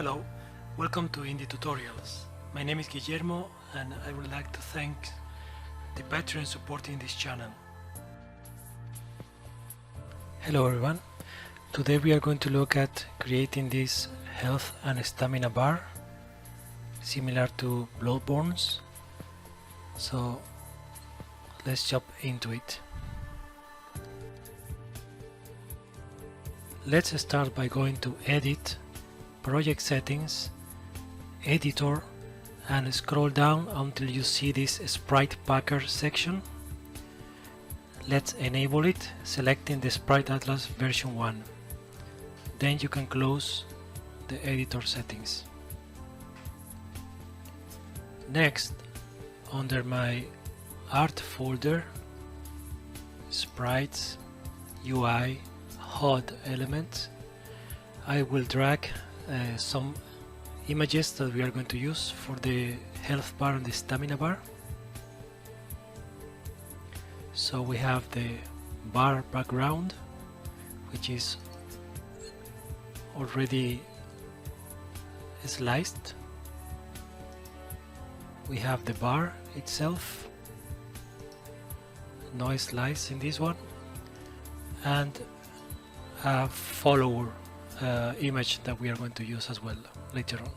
Hello, welcome to Indie Tutorials. My name is Guillermo and I would like to thank the patrons supporting this channel. Hello everyone, today we are going to look at creating this health and stamina bar similar to Bloodborne's. So let's jump into it. Let's start by going to Edit, Project Settings, Editor, and scroll down until you see this Sprite Packer section. Let's enable it, selecting the Sprite Atlas version 1. Then you can close the editor settings. Next, under my Art folder, Sprites, UI, HUD elements, I will drag some images that we are going to use for the health bar and the stamina bar. So we have the bar background, which is already sliced. We have the bar itself, no slice in this one, and a follower image that we are going to use as well later on.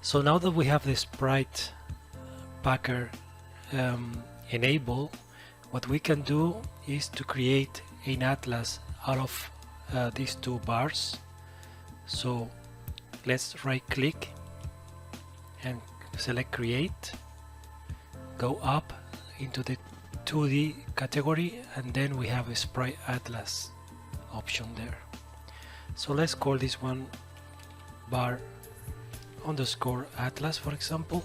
So now that we have the Sprite Packer enabled, what we can do is to create an atlas out of these two bars. So let's right click and select create, go up into the 2D category, and then we have a Sprite Atlas option there. So let's call this one bar underscore atlas, for example.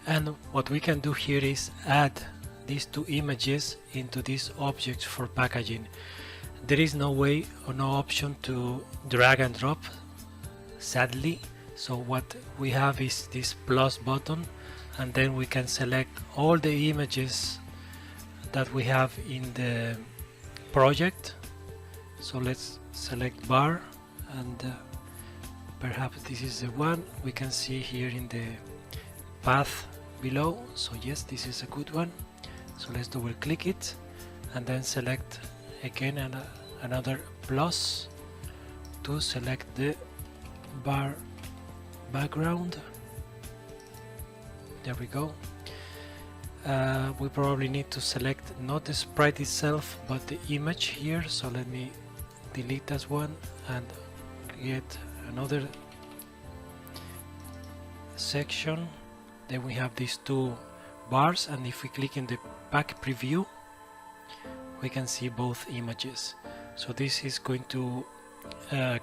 And what we can do here is add these two images into this object for packaging. There is no way or no option to drag and drop, sadly. So what we have is this plus button, and then we can select all the images that we have in the project. So let's select bar, and perhaps this is the one we can see here in the path below. So yes, this is a good one. So let's double click it and then select again another plus to select the bar background. There we go. We probably need to select not the sprite itself but the image here, so let me delete that one and create another section. Then we have these two bars, and if we click in the pack preview we can see both images. So this is going to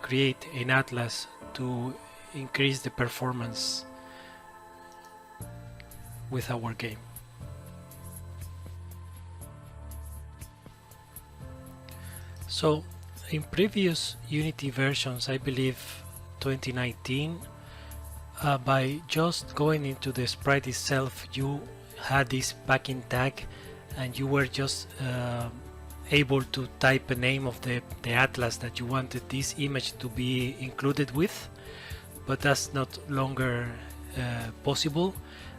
create an atlas to increase the performance with our game. So in previous Unity versions, I believe 2019, by just going into the sprite itself, you had this packing tag and you were just able to type a name of the atlas that you wanted this image to be included with, but that's not longer possible,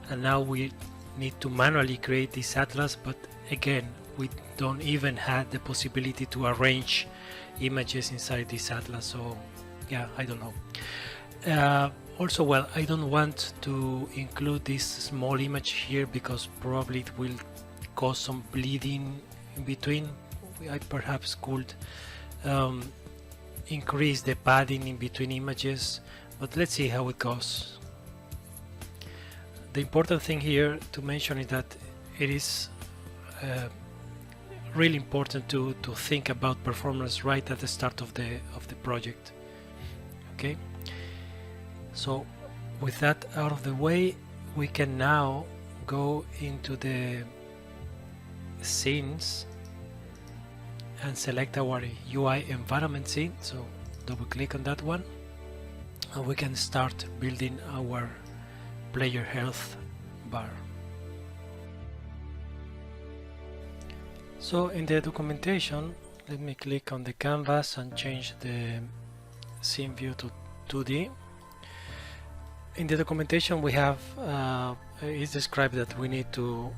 and now we need to manually create this atlas. But again, we don't even have the possibility to arrange images inside this atlas, so yeah, I don't know. Also, well, I don't want to include this small image here because probably it will cause some bleeding in between. I perhaps could increase the padding in between images, but let's see how it goes. The important thing here to mention is that it is really important to think about performance right at the start of the project. Okay, so with that out of the way, we can now go into the scenes and select our UI environment scene. So double click on that one and we can start building our player health bar. So in the documentation, let me click on the canvas and change the scene view to 2D. In the documentation we have it's described that we need to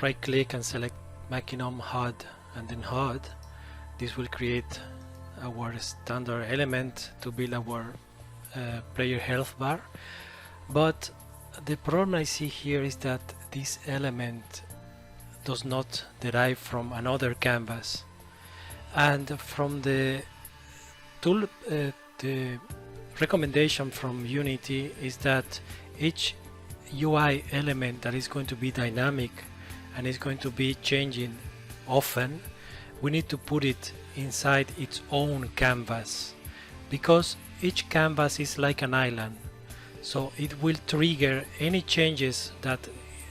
right click and select Machinum HUD and then HUD. This will create our standard element to build our player health bar. But the problem I see here is that this element does not derive from another canvas, and from the tool the recommendation from Unity is that each UI element that is going to be dynamic and is going to be changing often, we need to put it inside its own canvas, because each canvas is like an island, so it will trigger any changes that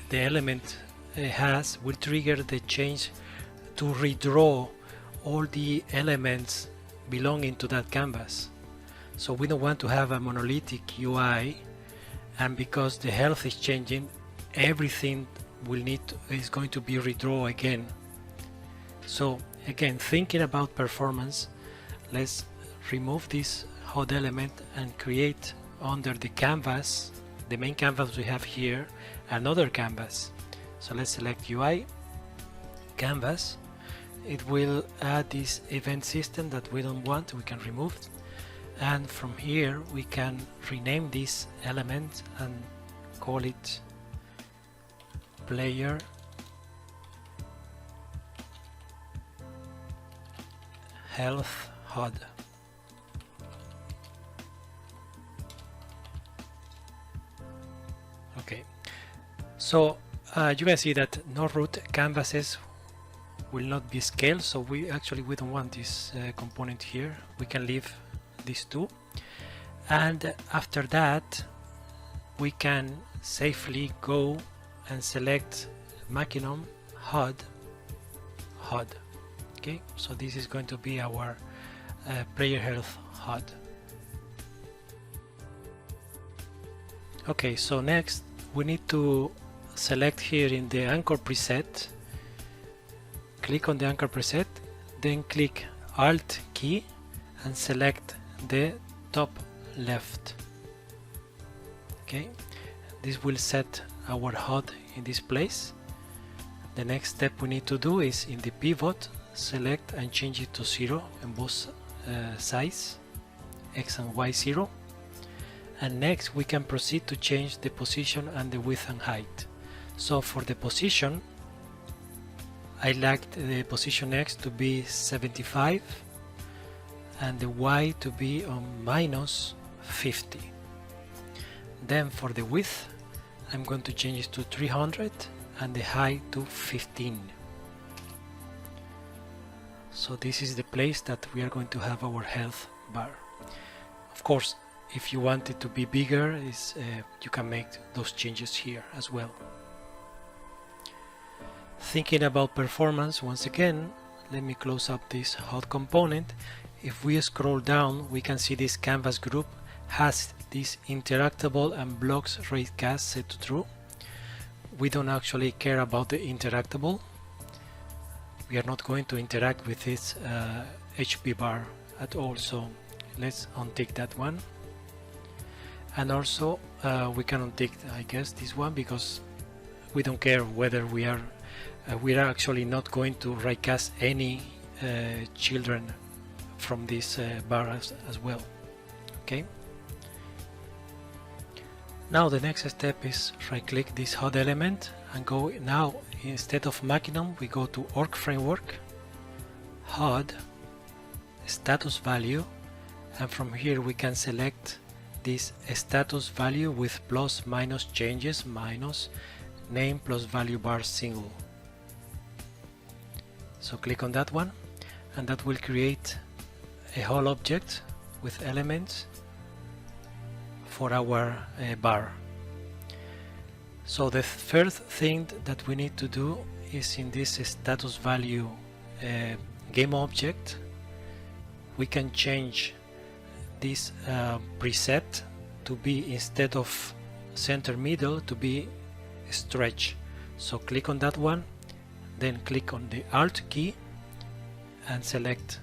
the element has, will trigger the change to redraw all the elements belonging to that canvas. So we don't want to have a monolithic UI, and because the health is changing, everything is going to be redrawn again. So again, thinking about performance, let's remove this HUD element and create under the canvas, the main canvas we have here, another canvas. So let's select UI, canvas. It will add this event system that we don't want, we can remove it. And from here we can rename this element and call it player health HUD. Okay, so you can see that no root canvases will not be scaled, so we don't want this component here. We can leave these two, and after that we can safely go and select Machinum HUD. Okay, so this is going to be our player health HUD. Okay, so next we need to select here in the anchor preset, click on the anchor preset, then click Alt key and select the top left. Okay, this will set our HUD in this place. The next step we need to do is in the pivot, select and change it to 0 in both sides, X and Y 0. And next we can proceed to change the position and the width and height. So for the position, I like the position X to be 75 and the Y to be on -50. Then for the width, I'm going to change it to 300 and the height to 15. So this is the place that we are going to have our health bar. Of course, if you want it to be bigger, you can make those changes here as well. Thinking about performance, once again, let me close up this HUD component. If we scroll down, we can see this canvas group has this interactable and blocks raycast set to true. We don't actually care about the interactable. We are not going to interact with this HP bar at all, so let's untick that one. And also we can untick, I guess, this one, because we don't care whether we are actually not going to raycast any children from this bar as well. Okay. Now the next step is right click this HUD element and go, now instead of Machinum we go to ORK Framework, HUD, status value, and from here we can select this status value with plus minus changes minus name plus value bar single. So click on that one and that will create a whole object with elements for our bar. So the first thing that we need to do is in this status value game object, we can change this preset to be, instead of center middle, to be stretch. So click on that one, then click on the Alt key and select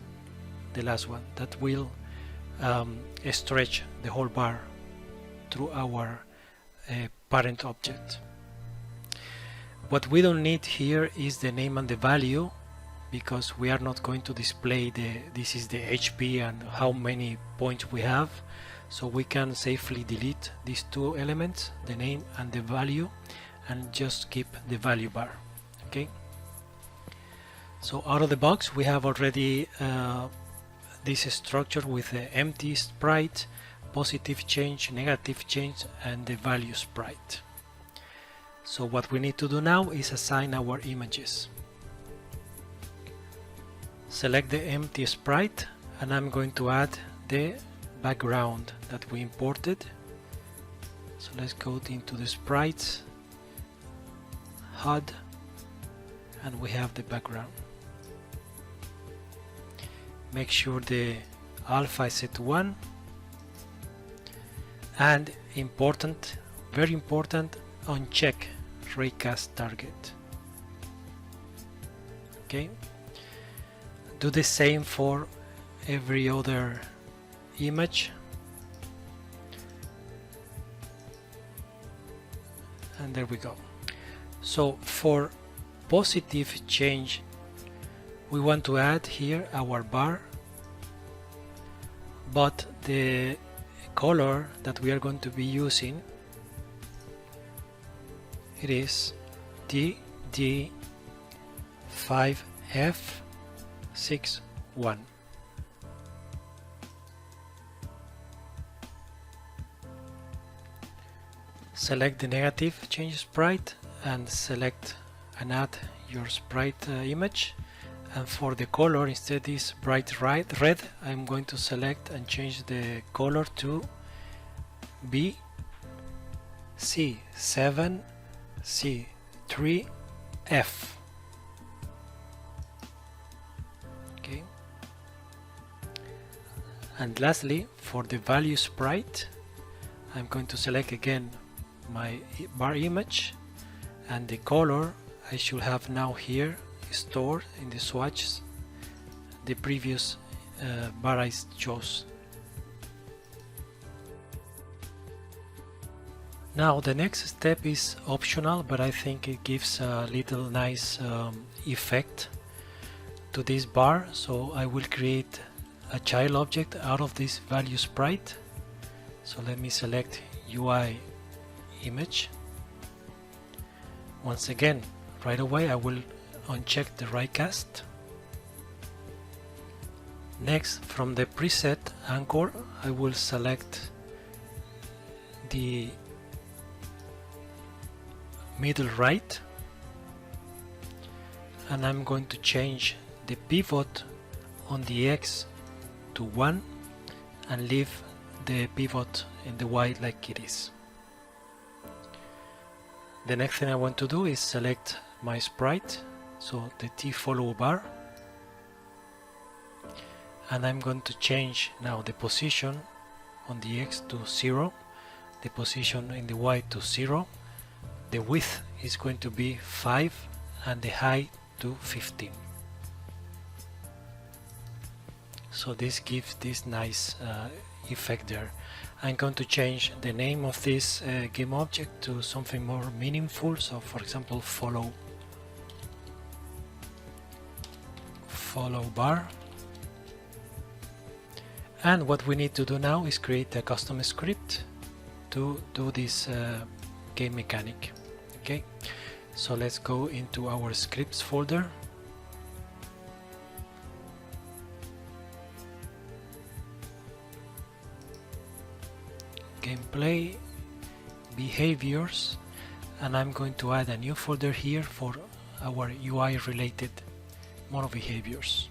the last one. That will stretch the whole bar through our parent object. What we don't need here is the name and the value, because we are not going to display this is the HP and how many points we have, so we can safely delete these two elements, the name and the value, and just keep the value bar. Okay, so out of the box we have already this structure with the empty sprite, positive change, negative change, and the value sprite. So what we need to do now is assign our images. Select the empty sprite, and I'm going to add the background that we imported. So let's go into the sprites, HUD, and we have the background. Make sure the alpha is set to 1, and important, very important, uncheck raycast target. Okay, do the same for every other image, and there we go. So for positive change, we want to add here our bar, but the color that we are going to be using, it is DD5F61. Select the negative change sprite and select and add your sprite image, and for the color, instead is bright red, I'm going to select and change the color to BC7C3F. Okay, and lastly, for the value sprite, I'm going to select again my bar image, and the color I should have now here stored in the swatches the previous bar I chose. Now the next step is optional, but I think it gives a little nice effect to this bar, so I will create a child object out of this value sprite. So let me select UI image. Once again, right away I will uncheck the raycast. Next, from the preset anchor, I will select the middle right, and I'm going to change the pivot on the X to 1 and leave the pivot in the Y like it is. The next thing I want to do is select my sprite, so the T follow bar, and I'm going to change now the position on the X to 0, the position in the Y to 0, the width is going to be 5 and the height to 15. So this gives this nice effect there. I'm going to change the name of this game object to something more meaningful, so for example follow bar. And what we need to do now is create a custom script to do this game mechanic. Okay, so let's go into our scripts folder. Gameplay, behaviors, and I'm going to add a new folder here for our UI related mono behaviors.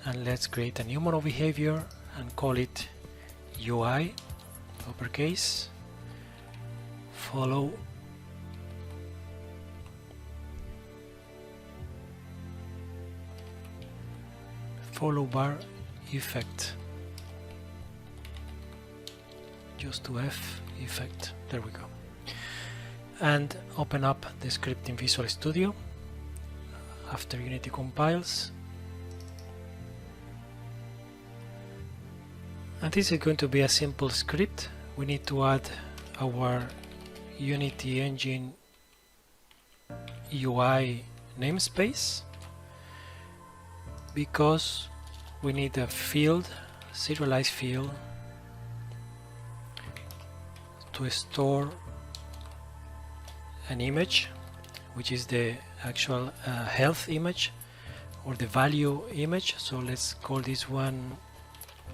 And let's create a new mono behavior and call it UI uppercase follow bar effect, just to F effect. There we go. And open up the script in Visual Studio. after Unity compiles. And this is going to be a simple script. We need to add our Unity Engine UI namespace, because we need a field, serialized field, to store an image, which is the actual health image or the value image. So let's call this one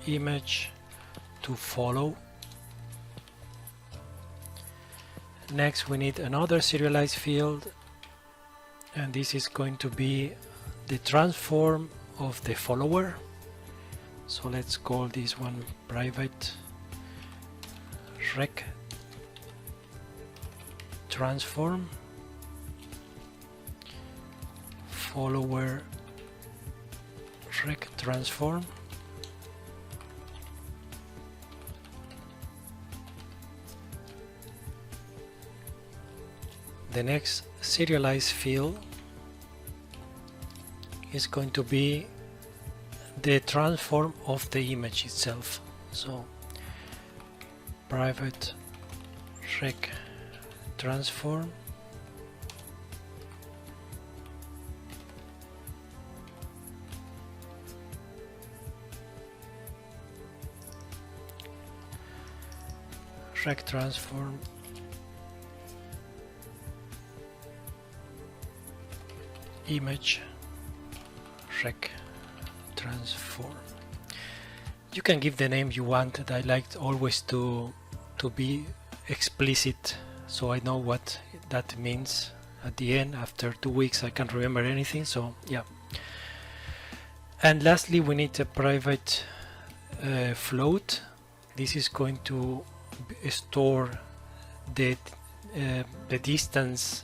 image to follow. Next we need another serialized field, and this is going to be the transform of the follower. So let's call this one private rec transform follower rec transform. The next serialized field is going to be the transform of the image itself. So private rec transform rec transform image rec transform. You can give the name you want. I like always to be explicit, so I know what that means at the end. After 2 weeks I can't remember anything, so yeah. And lastly we need a private float. This is going to store the distance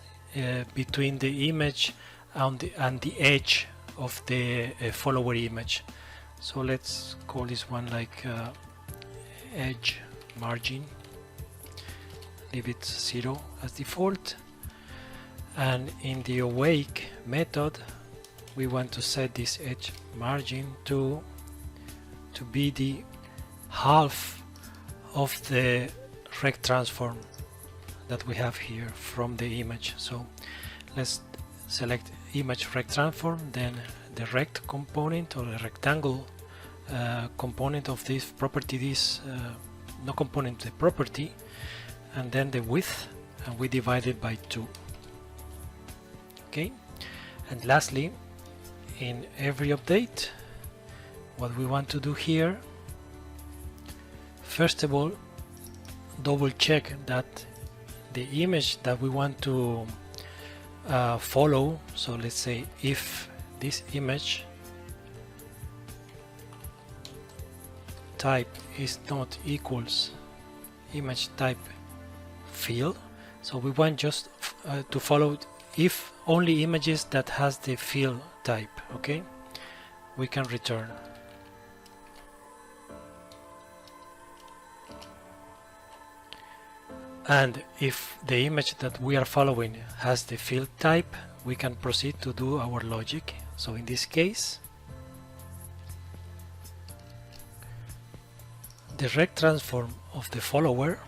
between the image and the edge of the follower image. So let's call this one like edge margin, leave it 0 as default. And in the awake method we want to set this edge margin to be the half of the rec transform that we have here from the image. So let's select image rect transform, then the rect component or the rectangle component of this property, this no component, the property, and then the width, and we divide it by 2. Okay, and lastly, in every update, what we want to do here, first of all, double check that the image that we want to follow, so let's say if this image type is not equals image type field, so we want just to follow if only images that has the field type. Okay, we can return. And if the image that we are following has the field type, we can proceed to do our logic. So in this case, the rect transform of the follower,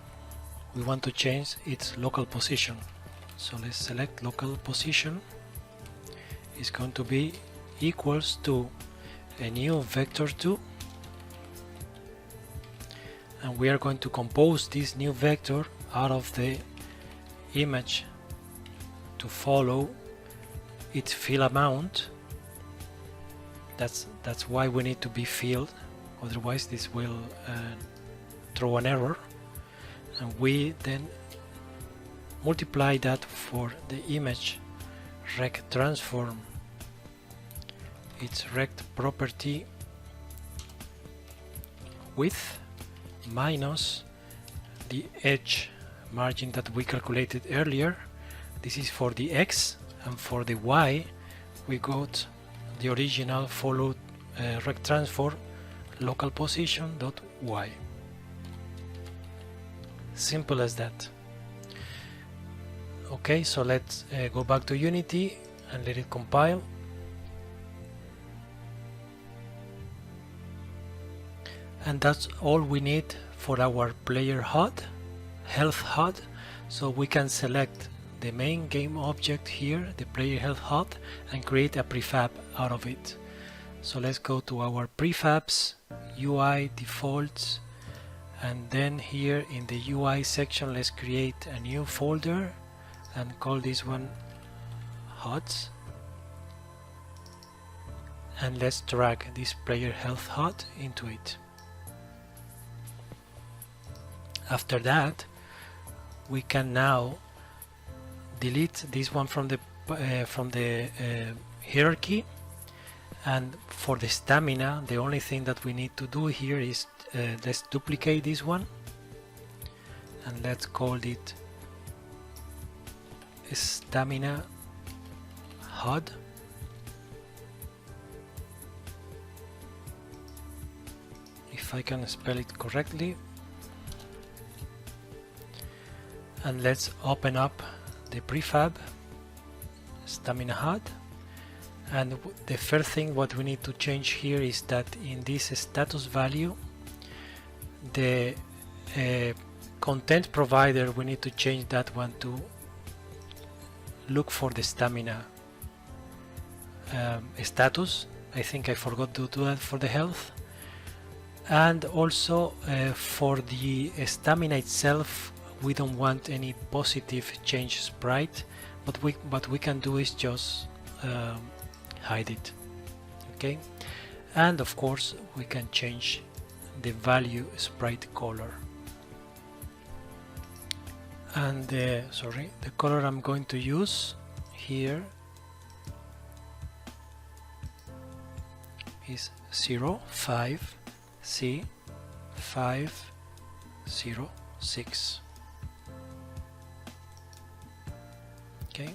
we want to change its local position. So let's select local position. Is going to be equals to a new vector2, and we are going to compose this new vector out of the image to follow its field amount. That's why we need to be field, otherwise this will throw an error. And we then multiply that for the image rect transform, its rect property width minus the edge margin that we calculated earlier. This is for the X, and for the Y we got the original follow rect transform local position dot Y. Simple as that. Okay, so let's go back to Unity and let it compile. And that's all we need for our player HUD, Health HUD. So we can select the main game object here, the player Health HUD, and create a prefab out of it. So let's go to our prefabs, UI defaults, and then here in the UI section let's create a new folder and call this one HUDs, and let's drag this player Health HUD into it. After that, we can now delete this one from the hierarchy, and for the stamina the only thing that we need to do here is let's duplicate this one and let's call it Stamina HUD. If I can spell it correctly. And let's open up the prefab Stamina HUD, and the first thing what we need to change here is that in this status value, the content provider, we need to change that one to look for the stamina status. I think I forgot to do that for the health. And also for the stamina itself, we don't want any positive change sprite, but what we can do is just hide it. Okay, and of course we can change the value sprite color, and the color I'm going to use here is 05C506. Okay,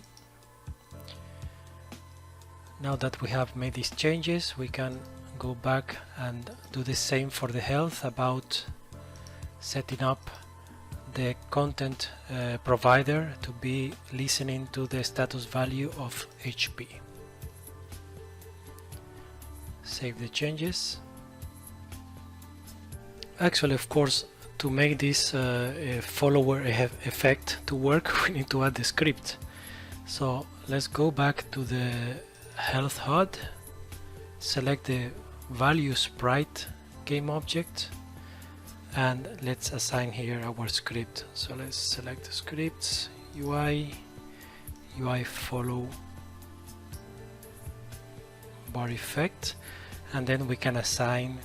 now that we have made these changes, we can go back and do the same for the health, about setting up the content provider to be listening to the status value of HP. Save the changes. Actually, of course, to make this follower effect to work, we need to add the script. So let's go back to the Health HUD, select the value sprite game object, and let's assign here our script. So let's select the scripts, UI follow bar effect, and then we can assign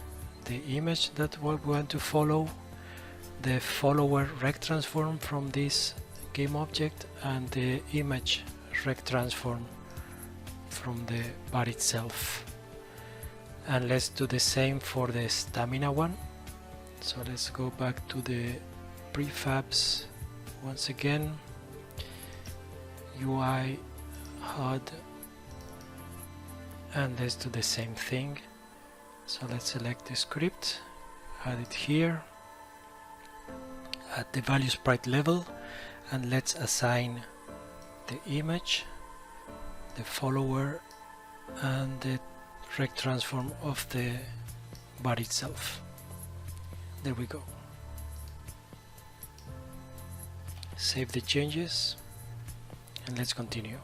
the image that we want to follow, the follower rect transform from this game object, and the image rect transform from the bar itself. And let's do the same for the stamina one. So let's go back to the prefabs once again, UI HUD, and let's do the same thing. So let's select the script, add it here at the value sprite level, and let's assign the image, the follower, and the rect transform of the bar itself. There we go. Save the changes and let's continue.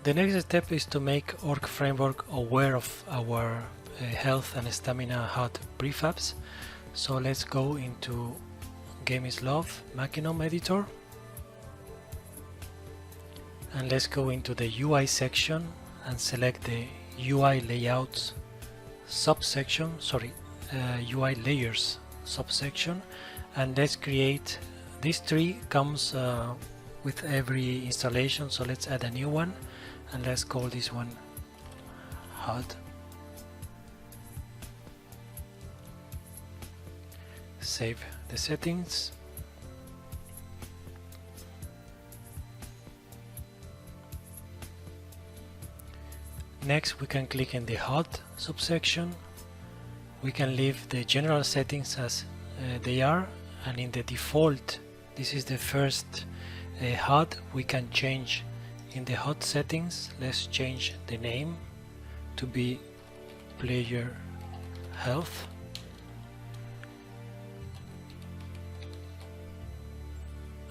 The next step is to make ORK Framework aware of our health and stamina HUD prefabs. So let's go into Game is Love Machinome editor, and let's go into the UI section and select the UI layouts subsection, UI layers subsection, and let's create, this tree comes with every installation, so let's add a new one and let's call this one HUD. Save the settings. Next we can click in the HUD subsection. We can leave the general settings as they are, and in the default, this is the first HUD, we can change in the HUD settings. Let's change the name to be player health,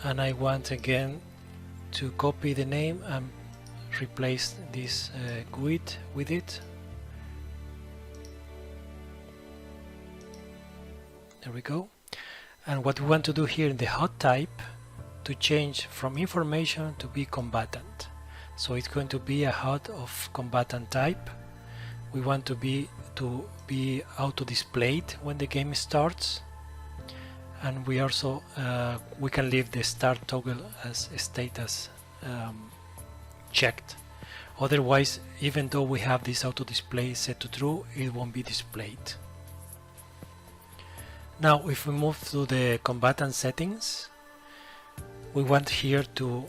and I want again to copy the name and replace this GUID with it. There we go. And what we want to do here in the HUD type, to change from information to be combatant. So it's going to be a HUD of combatant type. We want to be auto displayed when the game starts, and we also we can leave the start toggle as status checked. Otherwise, even though we have this auto display set to true, it won't be displayed. Now if we move to the combatant settings, we want here to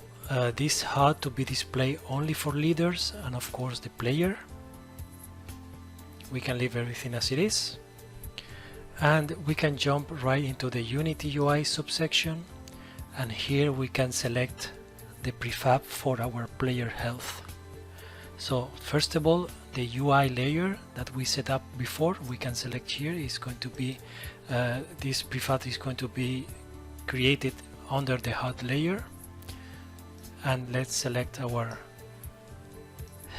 this HUD to be displayed only for leaders and of course the player. We can leave everything as it is, and we can jump right into the Unity UI subsection, and here we can select the prefab for our player health. So first of all, the UI layer that we set up before, we can select here, is going to be this prefab is going to be created under the HUD layer, and let's select our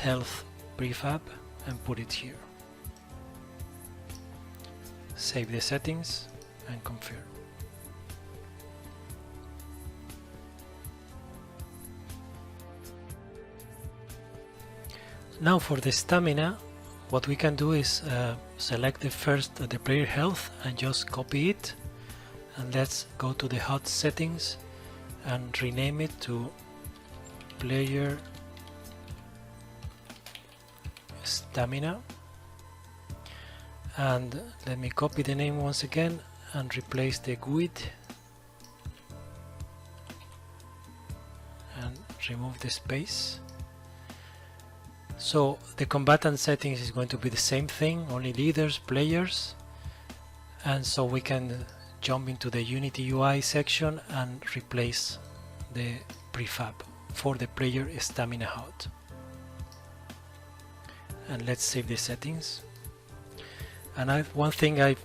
health prefab and put it here. Save the settings and confirm. Now for the stamina, what we can do is select the player health and just copy it, and let's go to the HUD settings and rename it to player stamina, and let me copy the name once again and replace the GUID and remove the space. So the combatant settings is going to be the same thing, only leaders, players, and so we can jump into the Unity UI section and replace the prefab for the player Stamina HUD. And let's save the settings. And one thing I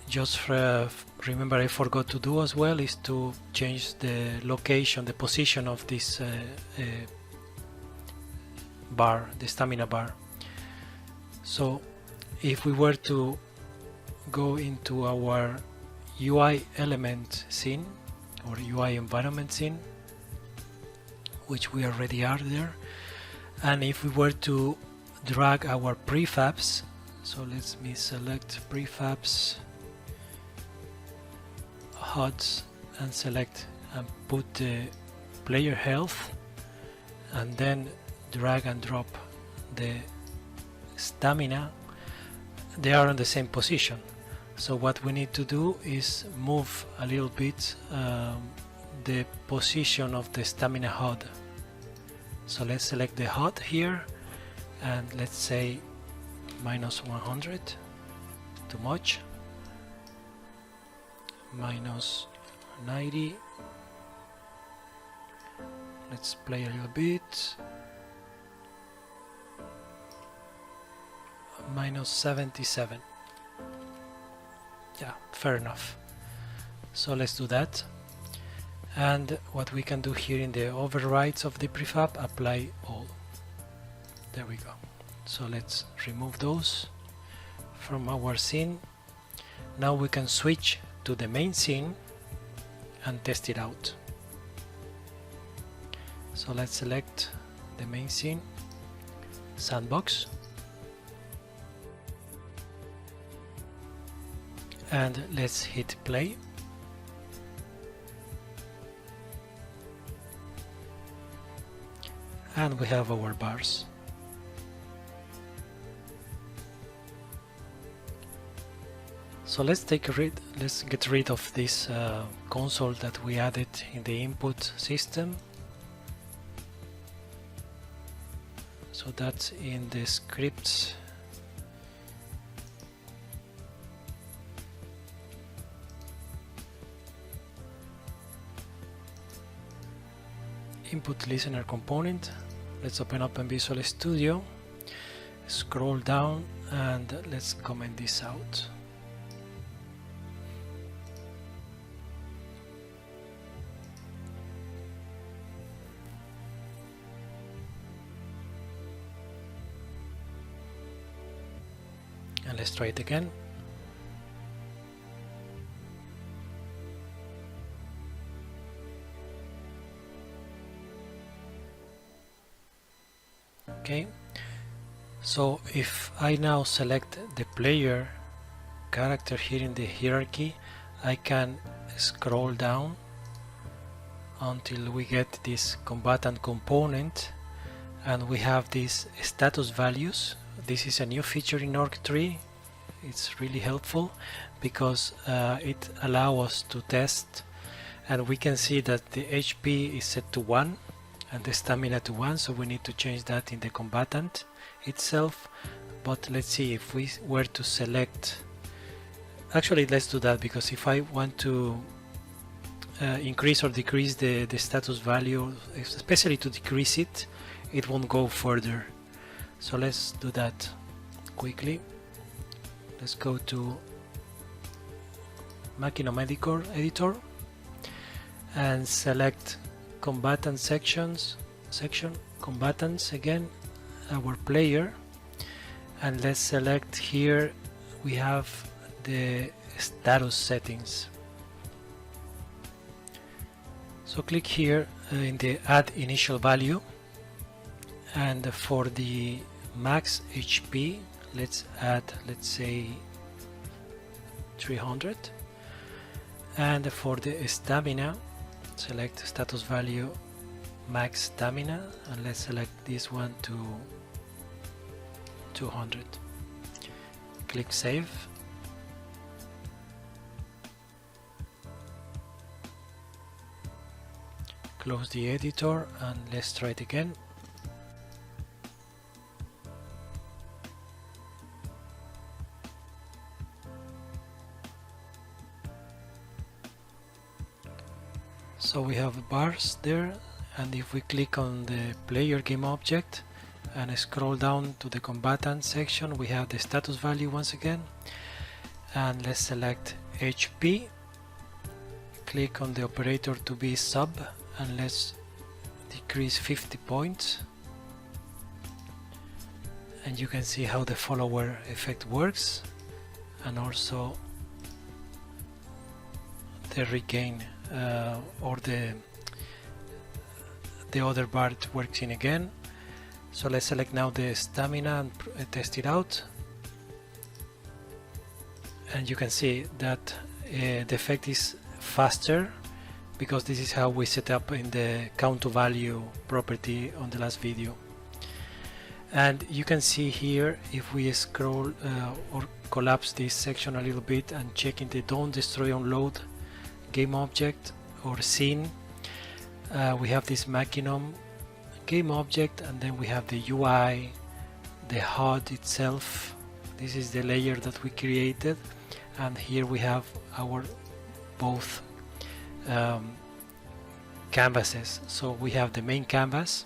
just remember I forgot to do as well is to change the location, the position of this bar, the stamina bar. So if we were to go into our UI element scene or UI environment scene, which we already are there, and if we were to drag our prefabs, so let me select prefabs, HUDs, and select and put the player health, and then drag and drop the stamina, they are in the same position. So what we need to do is move a little bit the position of the Stamina HUD. So let's select the HUD here, and let's say -100, too much, -90, let's play a little bit, -77. Yeah, fair enough. So let's do that. And what we can do here in the overrides of the prefab, apply all. There we go. So let's remove those from our scene. Now we can switch to the main scene and test it out. So let's select the main scene, sandbox, and let's hit play. And we have our bars. So let's get rid of this console that we added in the input system. So that's in the scripts. Input listener component. Let's open up in Visual Studio, scroll down and let's comment this out. And let's try it again. Okay, so if I now select the player character here in the hierarchy, I can scroll down until we get this combatant component, and we have these status values. This is a new feature in ORK3. It's really helpful because it allows us to test, and we can see that the HP is set to 1 and the stamina to 1, so we need to change that in the combatant itself. But let's see, if we were to select, actually let's do that, because if I want to increase or decrease the status value, especially to decrease it, it won't go further. So let's do that quickly. Let's go to Machinum editor and select combatant section, combatants again, our player, and let's select here, we have the status settings. So click here in the add initial value, and for the max HP let's add, let's say 300, and for the stamina select status value max stamina, and let's select this one to 200. Click save. Close the editor and let's try it again. So we have bars there, and if we click on the player game object and scroll down to the combatant section, we have the status value once again, and let's select HP, click on the operator to be sub, and let's decrease 50 points, and you can see how the follower effect works, and also the regain or the other bar works in again. So let's select now the stamina and test it out, and you can see that the effect is faster, because this is how we set up in the count to value property on the last video. And you can see here, if we scroll or collapse this section a little bit and check in the don't destroy unload game object or scene, we have this Machinum game object, and then we have the UI, the HUD itself. This is the layer that we created, and here we have our both canvases. So we have the main canvas,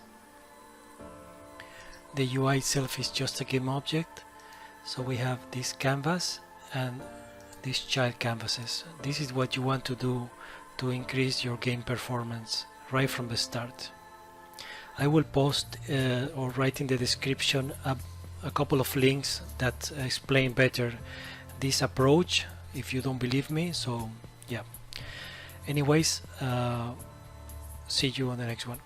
the UI itself is just a game object, so we have this canvas and these child canvases. This is what you want to do to increase your game performance right from the start. I will post or write in the description a couple of links that explain better this approach if you don't believe me. So yeah, anyways, see you on the next one.